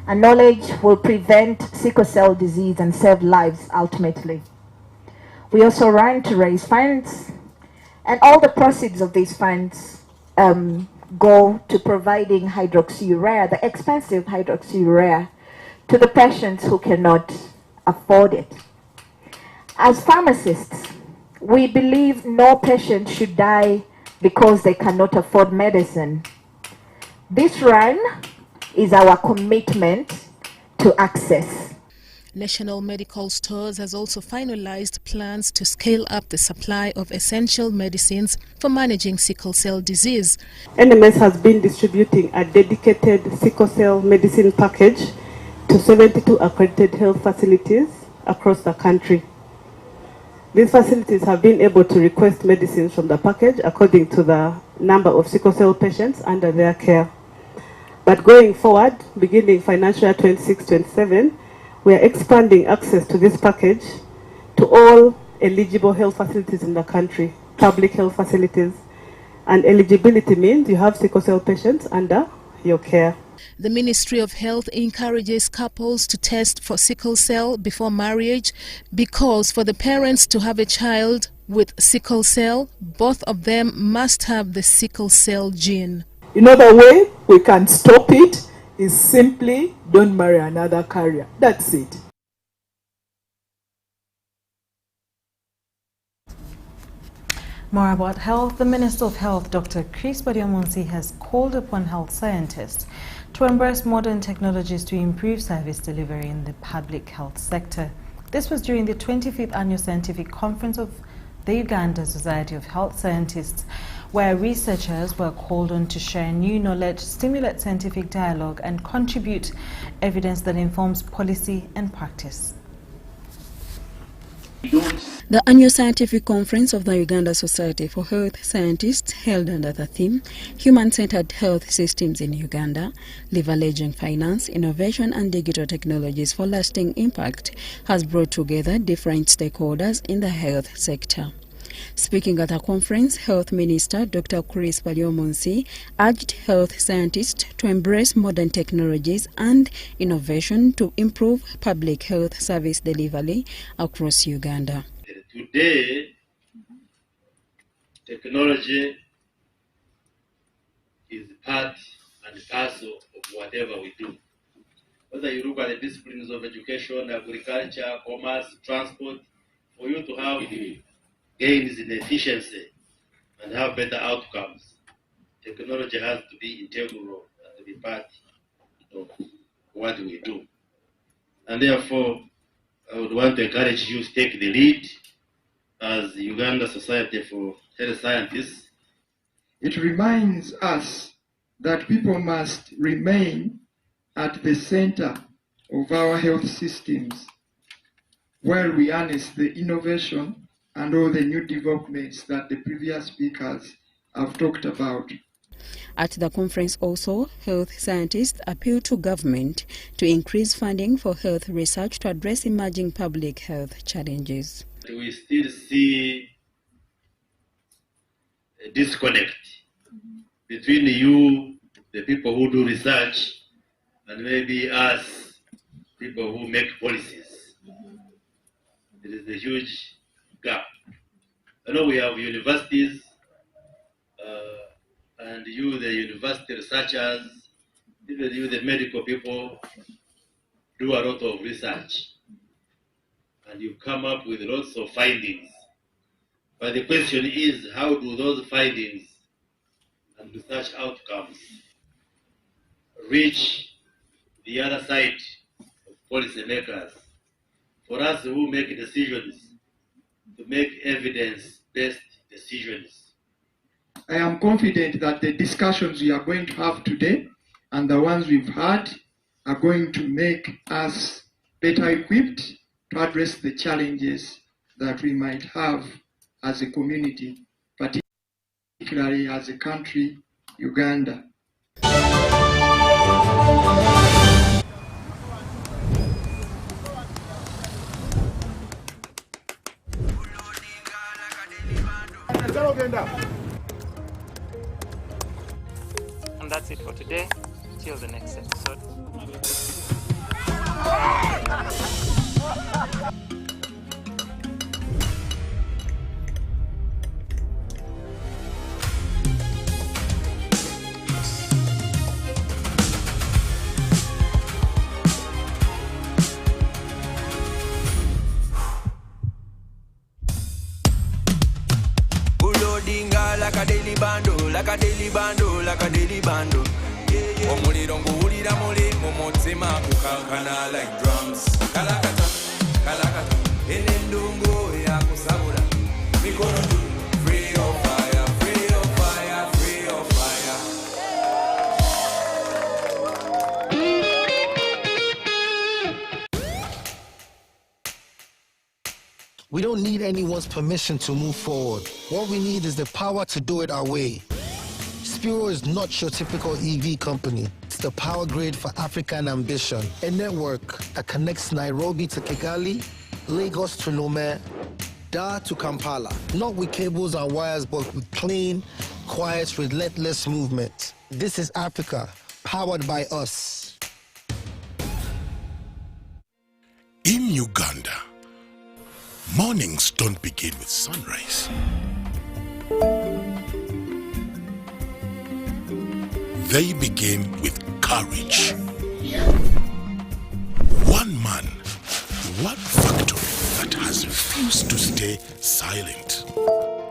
And knowledge will prevent sickle cell disease and save lives ultimately. We also run to raise funds, and all the proceeds of these funds go to providing hydroxyurea, the expensive hydroxyurea, to the patients who cannot afford it. As pharmacists, we believe no patient should die because they cannot afford medicine. This run is our commitment to access. National Medical Stores has also finalized plans to scale up the supply of essential medicines for managing sickle cell disease. NMS has been distributing a dedicated sickle cell medicine package to 72 accredited health facilities across the country. These facilities have been able to request medicines from the package according to the number of sickle cell patients under their care. But going forward, beginning financial year 26-27, we are expanding access to this package to all eligible health facilities in the country, public health facilities. And eligibility means you have sickle cell patients under your care. The Ministry of Health encourages couples to test for sickle cell before marriage, because for the parents to have a child with sickle cell, both of them must have the sickle cell gene. Another way we can stop it is simply don't marry another carrier. That's it. More about health. The Minister of Health, Dr. Chris Baryomunsi, has called upon health scientists to embrace modern technologies to improve service delivery in the public health sector. This was during the 25th Annual Scientific Conference of the Uganda Society of Health Scientists, where researchers were called on to share new knowledge, stimulate scientific dialogue, and contribute evidence that informs policy and practice. The annual scientific conference of the Uganda Society for Health Scientists, held under the theme Human-Centered Health Systems in Uganda, Leveraging Finance, Innovation and Digital Technologies for Lasting Impact, has brought together different stakeholders in the health sector. Speaking at the conference, Health Minister Dr. Chris Baryomunsi urged health scientists to embrace modern technologies and innovation to improve public health service delivery across Uganda. Today, technology is part and parcel of whatever we do. Whether you look at the disciplines of education, agriculture, commerce, transport, for you to have gains in efficiency and have better outcomes, technology has to be integral and to be part of what we do. And therefore, I would want to encourage you to take the lead as the Uganda Society for Health Scientists. It reminds us that people must remain at the center of our health systems while we harness the innovation and all the new developments that the previous speakers have talked about. At the conference also, health scientists appealed to government to increase funding for health research to address emerging public health challenges. We still see a disconnect between you, the people who do research, and maybe us, people who make policies. There is a huge gap. I know we have universities, and you, the university researchers, even you, the medical people, do a lot of research, and you come up with lots of findings. But the question is, how do those findings and research outcomes reach the other side of policymakers, for us who make decisions, to make evidence-based decisions? I am confident that the discussions we are going to have today and the ones we've had are going to make us better equipped to address the challenges that we might have as a community, particularly as a country, Uganda. And that's it for today. Till the next episode. Like a daily bando, like a daily bando, like a daily bando. Omuliro nguwulira muli mu mutima kukankana like drums. Kalakata, kalakata, enendungu ya kusabula. Mikono juu, free of fire, free of fire, free of fire. We don't need anyone's permission to move forward. What we need is the power to do it our way. Spiro is not your typical EV company. It's the power grid for African ambition. A network that connects Nairobi to Kigali, Lagos to Lome, Dar to Kampala. Not with cables and wires, but with clean, quiet, relentless movement. This is Africa, powered by us. In Uganda, mornings don't begin with sunrise. They begin with courage. One man, one factory that has refused to stay silent.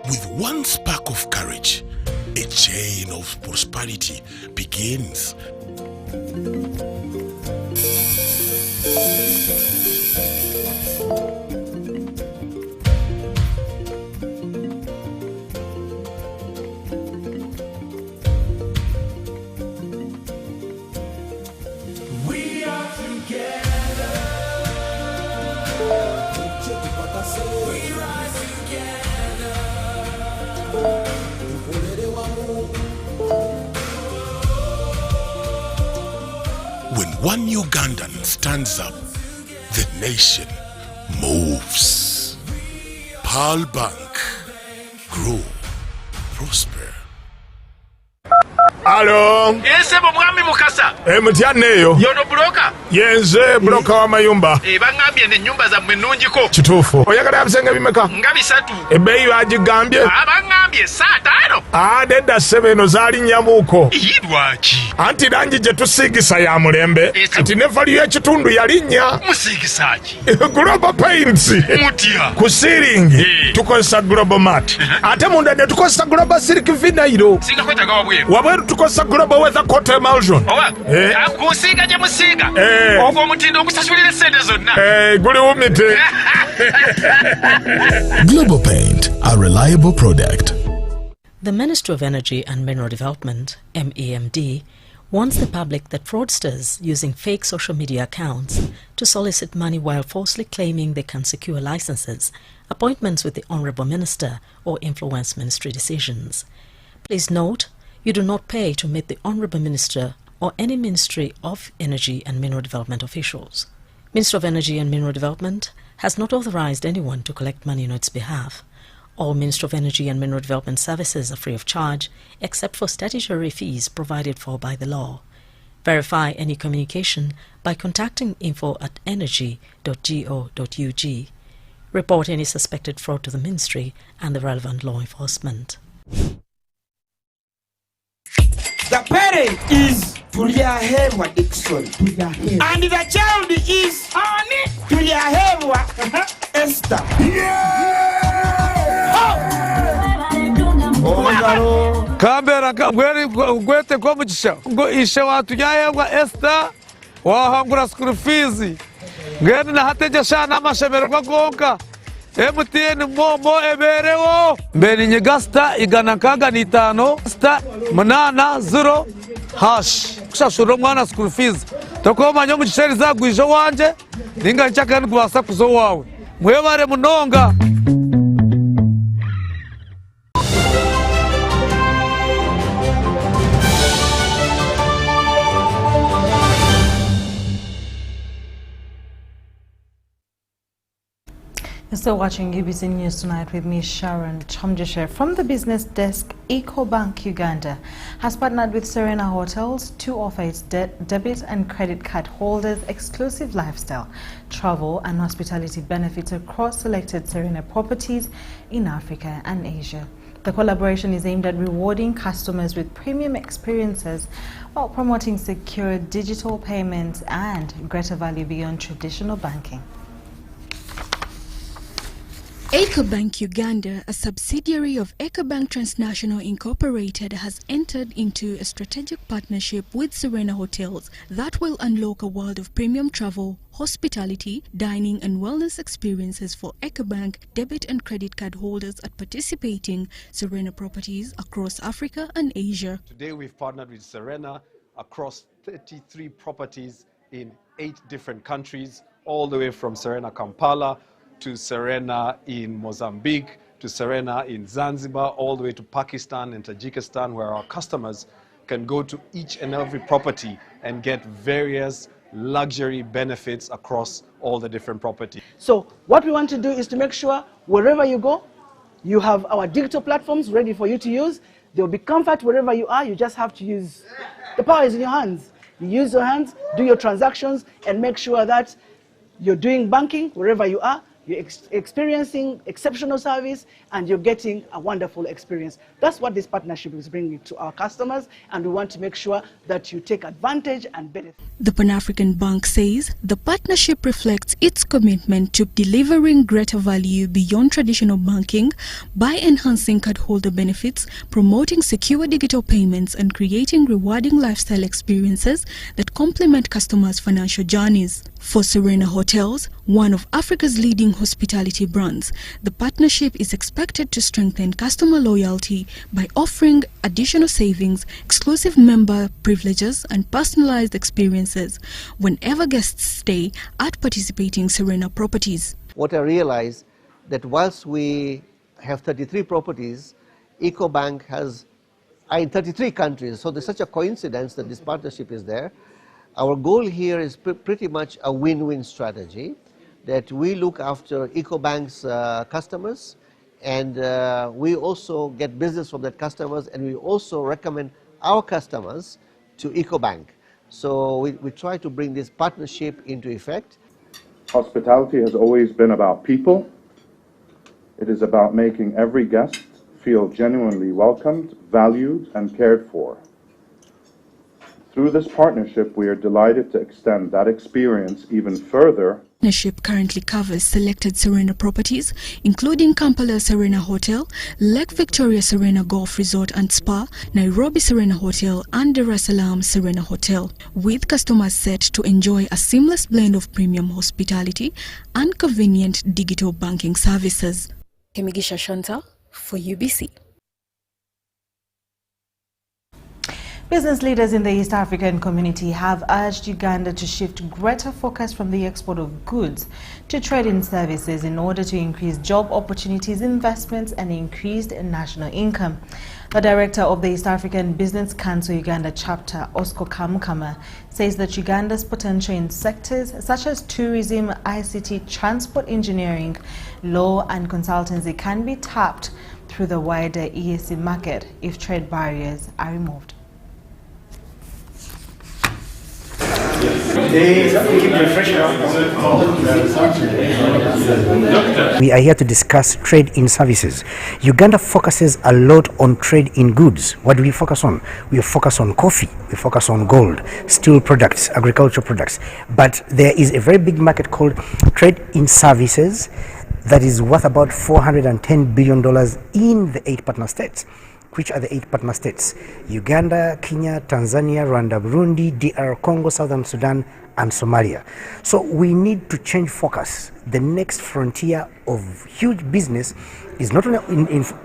With one spark of courage, a chain of prosperity begins. When one Ugandan stands up, the nation moves. Pearl Bank. Grow. Prosper. Alo. Ese mwami mukasa. Mutyaneyo. Yono broka. Yenze broka wa mayumba. Bangambye ne nyumba za mwenungiko. Kituufu. Oyagala bisenge bimeka? Nga bisatu. Ebbeeyi bagigambye? Bangambye saa 5. Nedda 7 zaali nyabuuko. Lwaki? Anti langi gye tusiigisa ya mulembe. Nti ne valiyo y'ekitundu yalinnya. Musiigisa ki? Global Paints. Mutya. Ku ceiling tukozesa Global Mat. Ate munda ne tukozesa Global Silk Vinyl. Singa kwetaga wabweru. Wabweru tukozesa Global Weather Coat Emulsion. Kusiiga gye musiiga. Ogwo omutindo ogusasulira sente zonna. Guli wumite. Global Paint, a reliable product. The Ministry of Energy and Mineral Development, MEMD, warns the public that fraudsters using fake social media accounts to solicit money while falsely claiming they can secure licenses, appointments with the Honourable Minister, or influence ministry decisions. Please note, you do not pay to meet the Honourable Minister or any Ministry of Energy and Mineral Development officials. Ministry of Energy and Mineral Development has not authorized anyone to collect money on its behalf. All Ministry of Energy and Mineral Development services are free of charge, except for statutory fees provided for by the law. Verify any communication by contacting info@energy.go.ug. report any suspected fraud to the ministry and the relevant law enforcement. The parent is Tuliahewa Dixon. And the child is Tuliahewa Esther. Kambera gwete Kyomugisha ngo ishe watu yayewa Esther wahangura school fees ngene na hateja shana amashemerwa gonka MTN momo eberewo mbeni nyegasta igana kaga ni 5 star 80 hash kushashuro mwana school fees tokoma nyo musheri zagwije wanje ninga nchaka ngwasa kuzo wawe mwebare munonga. You're still watching UBC News Tonight with me, Sharon Kyomugisha. From the business desk, EcoBank Uganda has partnered with Serena Hotels to offer its debit and credit card holders exclusive lifestyle, travel and hospitality benefits across selected Serena properties in Africa and Asia. The collaboration is aimed at rewarding customers with premium experiences while promoting secure digital payments and greater value beyond traditional banking. EcoBank Uganda, a subsidiary of EcoBank Transnational Incorporated, has entered into a strategic partnership with Serena Hotels that will unlock a world of premium travel, hospitality, dining and wellness experiences for EcoBank debit and credit card holders at participating Serena properties across Africa and Asia. Today we've partnered with Serena across 33 properties in 8 different countries, all the way from Serena Kampala to Serena in Mozambique, to Serena in Zanzibar, all the way to Pakistan and Tajikistan, where our customers can go to each and every property and get various luxury benefits across all the different properties. So what we want to do is to make sure wherever you go, you have our digital platforms ready for you to use. There will be comfort wherever you are. You just have to use, the power is in your hands. You use your hands, do your transactions, and make sure that you're doing banking wherever you are. You're experiencing exceptional service and you're getting a wonderful experience. That's what this partnership is bringing to our customers, and we want to make sure that you take advantage and benefit. The Pan-African Bank says the partnership reflects its commitment to delivering greater value beyond traditional banking by enhancing cardholder benefits, promoting secure digital payments and creating rewarding lifestyle experiences that complement customers' financial journeys. For Serena Hotels, one of Africa's leading hospitality brands, the partnership is expected to strengthen customer loyalty by offering additional savings, exclusive member privileges and personalized experiences whenever guests stay at participating Serena properties. What I realized that whilst we have 33 properties, EcoBank has in 33 countries, so there's such a coincidence that this partnership is there. Our goal here is pretty much a win-win strategy, that we look after EcoBank's customers, and we also get business from that customers, and we also recommend our customers to EcoBank. So we try to bring this partnership into effect. Hospitality has always been about people. It is about making every guest feel genuinely welcomed, valued, and cared for. Through this partnership, we are delighted to extend that experience even further. The partnership currently covers selected Serena properties, including Kampala Serena Hotel, Lake Victoria Serena Golf Resort and Spa, Nairobi Serena Hotel, and Dar es Salaam Serena Hotel, with customers set to enjoy a seamless blend of premium hospitality and convenient digital banking services. Kyomugisha Chantal for UBC. Business leaders in the East African community have urged Uganda to shift greater focus from the export of goods to trade in services in order to increase job opportunities, investments, and increased national income. The director of the East African Business Council Uganda chapter, Oscar Kamukama, says that Uganda's potential in sectors such as tourism, ICT, transport engineering, law, and consultancy can be tapped through the wider EAC market if trade barriers are removed. We are here to discuss trade in services. Uganda focuses a lot on trade in goods. What do we focus on? We focus on coffee, we focus on gold, steel products, agricultural products. But there is a very big market called trade in services that is worth about $410 billion in the 8 partner states. Which are the 8 partner states? Uganda, Kenya, Tanzania, Rwanda, Burundi, DR Congo, Southern Sudan, and Somalia. So we need to change focus. The next frontier of huge business is not only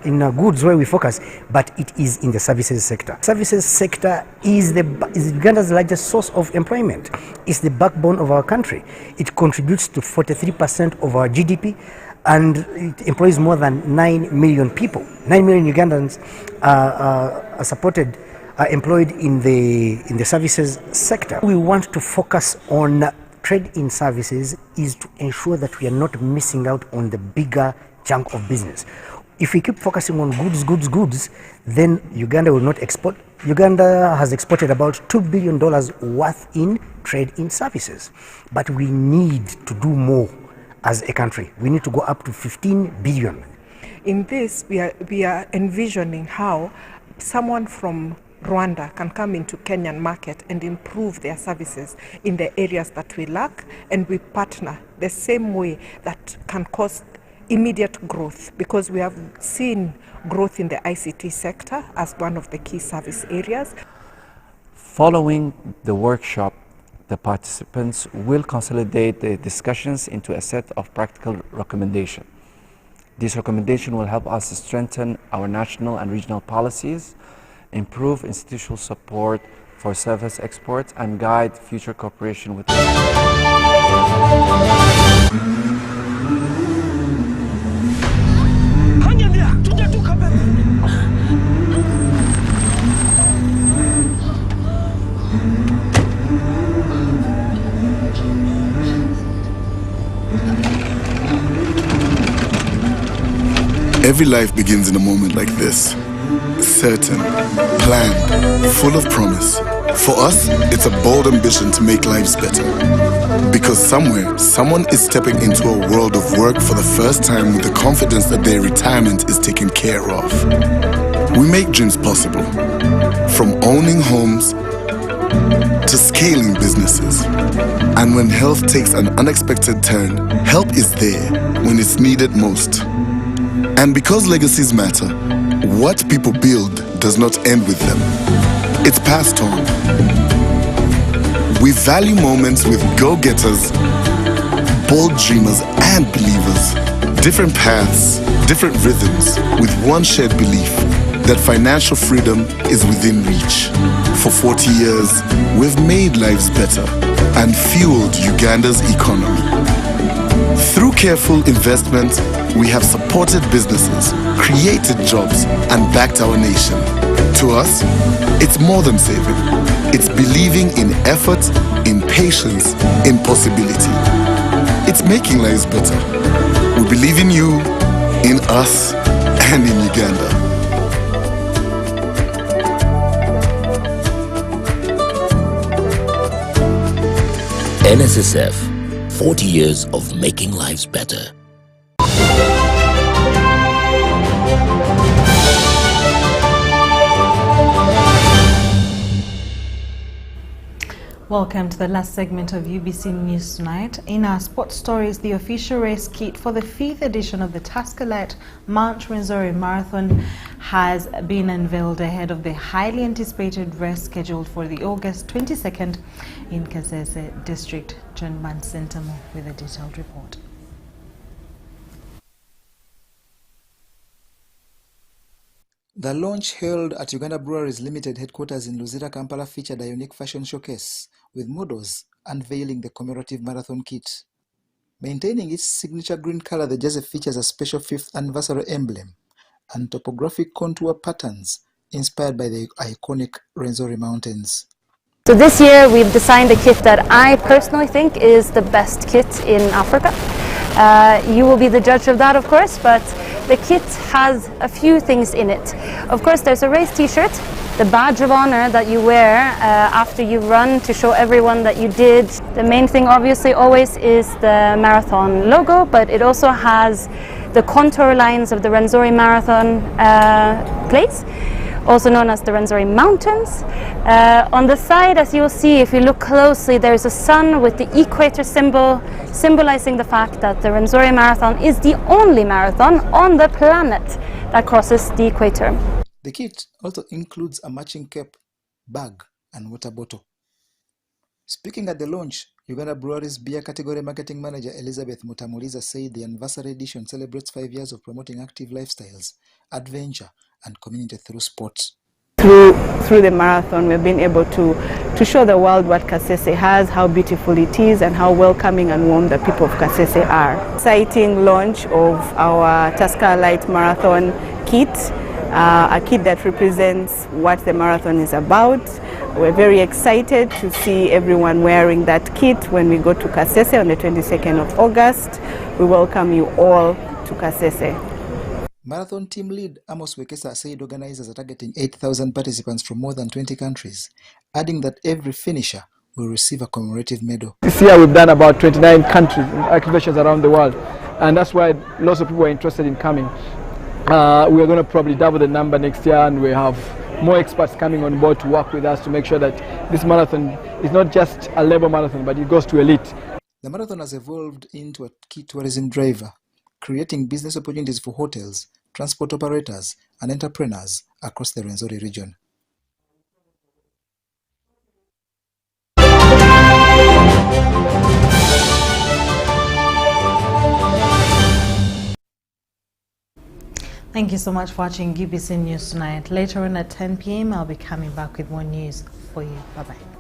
in goods where we focus, but it is in the services sector. Services sector is Uganda's largest source of employment. It's the backbone of our country. It contributes to 43% of our GDP, and it employs more than 9 million people. 9 million Ugandans are employed in the services sector. We want to focus on trade in services is to ensure that we are not missing out on the bigger chunk of business. If we keep focusing on goods, then Uganda will not export. Uganda has exported about $2 billion worth in trade in services. But we need to do more as a country. We need to go up to 15 billion. In this, we are envisioning how someone from Rwanda can come into Kenyan market and improve their services in the areas that we lack, and we partner the same way that can cause immediate growth, because we have seen growth in the ICT sector as one of the key service areas. Following the workshop, the participants will consolidate the discussions into a set of practical recommendations. This recommendation will help us strengthen our national and regional policies, improve institutional support for service exports, and guide future cooperation with Every life begins in a moment like this. Certain, planned, full of promise. For us, it's a bold ambition to make lives better. Because somewhere, someone is stepping into a world of work for the first time with the confidence that their retirement is taken care of. We make dreams possible. From owning homes to scaling businesses. And when health takes an unexpected turn, help is there when it's needed most. And because legacies matter, what people build does not end with them. It's passed on. We value moments with go-getters, bold dreamers and believers. Different paths, different rhythms, with one shared belief that financial freedom is within reach. For 40 years, we've made lives better and fueled Uganda's economy. Through careful investment, we have supported businesses, created jobs, and backed our nation. To us, it's more than saving. It's believing in effort, in patience, in possibility. It's making lives better. We believe in you, in us, and in Uganda. NSSF, 40 years of making lives better. Welcome to the last segment of UBC News Tonight. In our sports stories, the official race kit for the 5th edition of the Tascalite Mount Rwenzori Marathon has been unveiled ahead of the highly anticipated race scheduled for the August 22nd in Kasese District. John Mansentamo with a detailed report. The launch held at Uganda Breweries Limited headquarters in Luzira, Kampala featured a unique fashion showcase with models unveiling the commemorative marathon kit. Maintaining its signature green color, the jersey features a special 5th anniversary emblem and topographic contour patterns inspired by the iconic Rwenzori Mountains. So this year we've designed a kit that I personally think is the best kit in Africa. You will be the judge of that, of course, but the kit has a few things in it. Of course, there's a race t-shirt the badge of honor that you wear after you run to show everyone that you did. The main thing obviously always is the marathon logo, but it also has the contour lines of the Rwenzori Marathon place, also known as the Rwenzori Mountains. On the side, as you'll see, if you look closely, there's a sun with the equator symbol, symbolizing the fact that the Rwenzori Marathon is the only marathon on the planet that crosses the equator. The kit also includes a matching cap, bag, and water bottle. Speaking at the launch, Uganda Breweries Beer Category Marketing Manager Elizabeth Mutamuliza said the anniversary edition celebrates 5 years of promoting active lifestyles, adventure, and community through sports. Through the marathon, we've been able to show the world what Kasese has, how beautiful it is, and how welcoming and warm the people of Kasese are. Exciting launch of our Tusker Light Marathon kit, a kit that represents what the marathon is about. We're very excited to see everyone wearing that kit when we go to Kasese on the 22nd of August. We welcome you all to Kasese. Marathon team lead Amos Wekesa said organizers are targeting 8,000 participants from more than 20 countries, adding that every finisher will receive a commemorative medal. This year we've done about 29 countries activations around the world, and that's why lots of people are interested in coming. We're going to probably double the number next year, and we have more experts coming on board to work with us to make sure that this marathon is not just a labor marathon, but it goes to elite. The marathon has evolved into a key tourism driver, creating business opportunities for hotels, transport operators, and entrepreneurs across the Rwenzori region. Thank you so much for watching UBC News Tonight. Later on at 10 p.m. I'll be coming back with more news for you. Bye-bye.